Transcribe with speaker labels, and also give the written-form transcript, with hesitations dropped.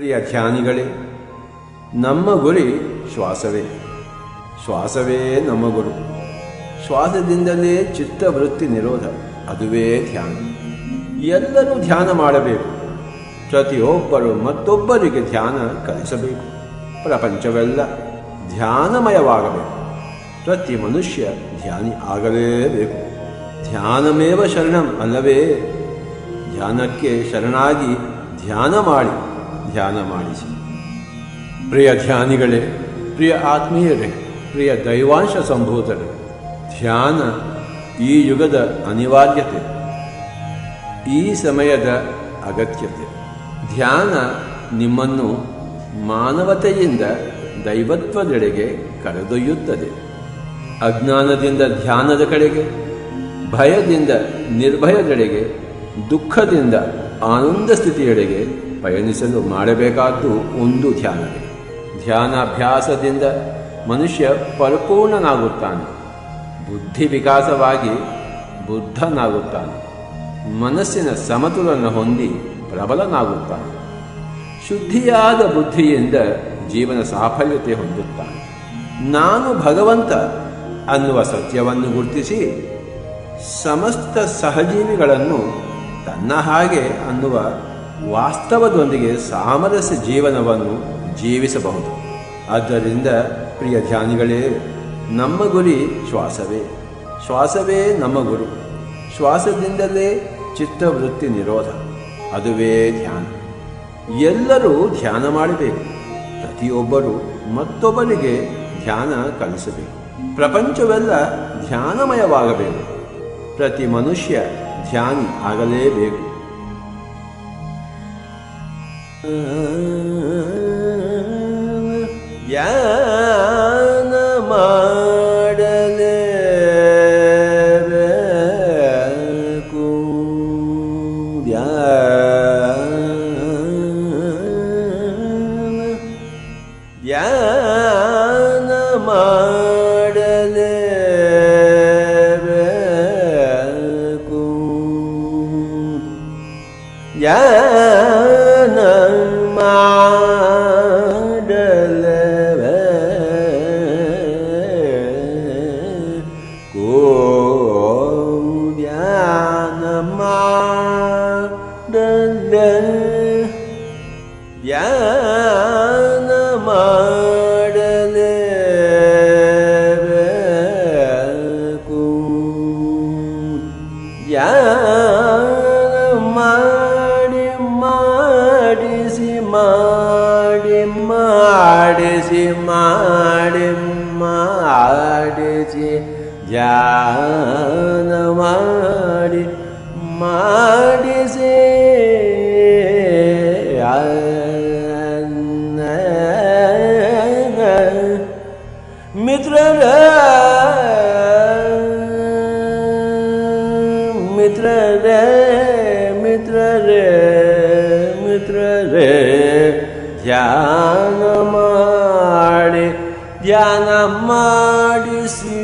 Speaker 1: ಪ್ರಿಯ ಧ್ಯಾನಿಗಳೇ, ನಮ್ಮ ಗುರಿ ಶ್ವಾಸವೇ. ಶ್ವಾಸವೇ ನಮ್ಮ ಗುರು. ಶ್ವಾಸದಿಂದಲೇ ಚಿತ್ತವೃತ್ತಿ ನಿರೋಧ, ಅದುವೇ ಧ್ಯಾನ. ಎಲ್ಲರೂ ಧ್ಯಾನ ಮಾಡಬೇಕು. ಪ್ರತಿಯೊಬ್ಬರು ಮತ್ತೊಬ್ಬರಿಗೆ ಧ್ಯಾನ ಕಲಿಸಬೇಕು. ಪ್ರಪಂಚವೆಲ್ಲ ಧ್ಯಾನಮಯವಾಗಬೇಕು. ಪ್ರತಿ ಮನುಷ್ಯ ಧ್ಯಾನಿ ಆಗಲೇಬೇಕು. ಧ್ಯಾನಮೇವ ಶರಣಂ ಅಲ್ಲವೇ? ಧ್ಯಾನಕ್ಕೆ ಶರಣಾಗಿ ಧ್ಯಾನ ಮಾಡಿಸಿ. ಪ್ರಿಯ ಧ್ಯಾನಿಗಳೇ, ಪ್ರಿಯ ಆತ್ಮೀಯರೇ, ಪ್ರಿಯ ದೈವಾಂಶ ಸಂಭೂತರೇ, ಧ್ಯಾನ ಈ ಯುಗದ ಅನಿವಾರ್ಯತೆ, ಈ ಸಮಯದ ಅಗತ್ಯತೆ. ಧ್ಯಾನ ನಿಮ್ಮನ್ನು ಮಾನವತೆಯಿಂದ ದೈವತ್ವದೆಡೆಗೆ ಕರೆದೊಯ್ಯುತ್ತದೆ. ಅಜ್ಞಾನದಿಂದ ಧ್ಯಾನದ ಕಡೆಗೆ, ಭಯದಿಂದ ನಿರ್ಭಯದೆಡೆಗೆ, ದುಃಖದಿಂದ ಆನಂದ ಸ್ಥಿತಿಯೆಡೆಗೆ ಪಯಣಿಸಲು ಮಾಡಬೇಕಾದ್ದು ಒಂದು ಧ್ಯಾನವೇ. ಧ್ಯಾನಾಭ್ಯಾಸದಿಂದ ಮನುಷ್ಯ ಪರಿಪೂರ್ಣನಾಗುತ್ತಾನೆ. ಬುದ್ಧಿ ವಿಕಾಸವಾಗಿ ಬುದ್ಧನಾಗುತ್ತಾನೆ. ಮನಸ್ಸಿನ ಸಮತೋಲನ ಹೊಂದಿ ಪ್ರಬಲನಾಗುತ್ತಾನೆ. ಶುದ್ಧಿಯಾದ ಬುದ್ಧಿಯಿಂದ ಜೀವನ ಸಾಫಲ್ಯತೆ ಹೊಂದುತ್ತಾನೆ. ನಾನು ಭಗವಂತ ಅನ್ನುವ ಸತ್ಯವನ್ನು ಗುರುತಿಸಿ ಸಮಸ್ತ ಸಹಜೀವಿಗಳನ್ನು ತನ್ನ ಹಾಗೆ ಅನ್ನುವ ವಾಸ್ತವದೊಂದಿಗೆ ಸಾಮರಸ್ಯ ಜೀವನವನ್ನು ಜೀವಿಸಬಹುದು. ಆದ್ದರಿಂದ ಪ್ರಿಯ ಧ್ಯಾನಿಗಳೇ, ನಮ್ಮ ಗುರಿ ಶ್ವಾಸವೇ. ಶ್ವಾಸವೇ ನಮ್ಮ ಗುರು. ಶ್ವಾಸದಿಂದಲೇ ಚಿತ್ತವೃತ್ತಿ ನಿರೋಧ, ಅದುವೇ ಧ್ಯಾನ. ಎಲ್ಲರೂ ಧ್ಯಾನ ಮಾಡಬೇಕು. ಪ್ರತಿಯೊಬ್ಬರು ಮತ್ತೊಬ್ಬರಿಗೆ ಧ್ಯಾನ ಕಲಿಸಬೇಕು. ಪ್ರಪಂಚವೆಲ್ಲ ಧ್ಯಾನಮಯವಾಗಬೇಕು. ಪ್ರತಿ ಮನುಷ್ಯ ಧ್ಯಾನಿ ಆಗಲೇಬೇಕು. ಧ್ಯಾನ ಮಾಡಲೇಬೇಕು. ಧ್ಯಾನ ಮಾಡಲೇಬೇಕು. ಧ್ಯಾನ ಮಾಡಲೇಬೇಕು. ಧ್ಯಾನ ಮಾಡಲೇ ಧ್ಯಾನ ಮಾಡಲೇಬೇಕು. ಧ್ಯಾನ ಮಾಡಿಸಿ ಧ್ಯಾನ ಮಾಡಿಸಿ ಮಿತ್ರರೇ ಧ್ಯಾನ ಮಾಡಿಸಿ